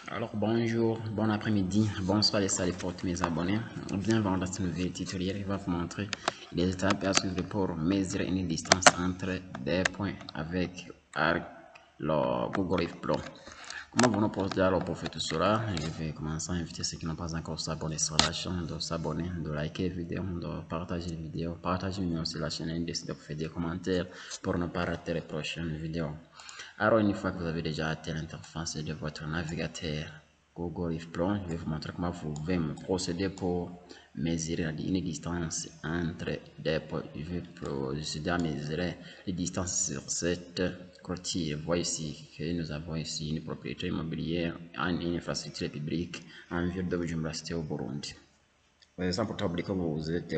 Alors bonjour, bon après-midi, bonsoir et salut pour tous mes abonnés. Bienvenue dans ce nouvel tutoriel qui va vous montrer les étapes à suivre pour mesurer une distance entre des points avec le Google Earth Pro. Comment vous nous procédez alors pour faire tout cela? Je vais commencer à inviter ceux qui n'ont pas encore s'abonner sur la chaîne, de s'abonner, de liker la vidéo, de partager la vidéo, partager aussi la chaîne et de faire des commentaires pour ne pas rater les prochaines vidéos. Alors une fois que vous avez déjà atteint l'interface de votre navigateur Google Earth Pro, je vais vous montrer comment vous pouvez procéder pour mesurer une distance entre des points. Je vais procéder à mesurer les distances sur cette clôture. Vous voyez ici que nous avons ici une propriété immobilière en une infrastructure publique en ville de Bujumbura Cité au Burundi. Par exemple, pour que vous êtes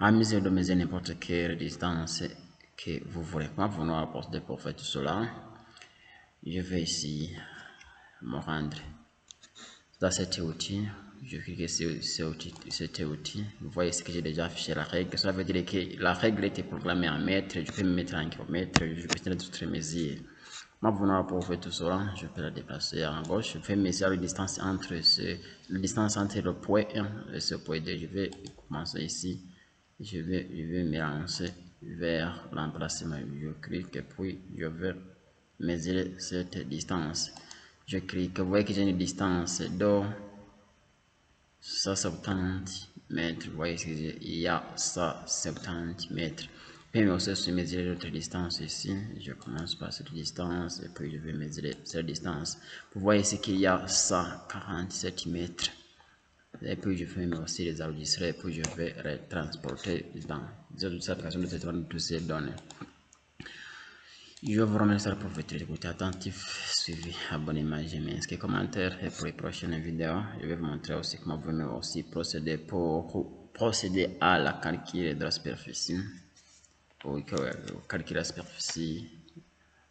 en mesure de mesurer n'importe quelle distance que vous voulez. Comment vous nous procéder pour faire tout cela? Je vais ici me rendre dans cet outil. Je clique sur cet outil. Vous voyez ce que j'ai déjà affiché la règle. Ça veut dire que la règle était programmée en mètres. Je peux me mettre en kilomètres. Je peux faire d'autres mesures. Moi, pour faire tout cela, je peux la déplacer à gauche. Je vais mesurer la distance entre le point 1 et ce point 2. Je vais commencer ici. Je vais me lancer vers l'emplacement. Je clique et puis je vais mesurer cette distance. Je clique, vous voyez que j'ai une distance de 170 mètres. Vous voyez qu'il y a 170 mètres. Puis aussi mesurer l'autre distance ici. Je commence par cette distance et puis je vais mesurer cette distance. Vous voyez ici qu'il y a 147 mètres. Et puis je vais aussi les enregistrer et puis je vais les transporter dans cette application de toutes ces données. Je vous remercie pour votre écoute attentif, suivi, abonnez-moi, j'aime, inscrivez, commentaire et pour les prochaines vidéos, je vais vous montrer aussi comment vous pouvez aussi procéder pour procéder à la calcul de la superficie, pour calculer la superficie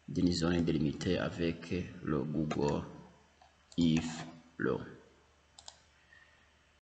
d'une zone délimitée avec le Google Earth Pro.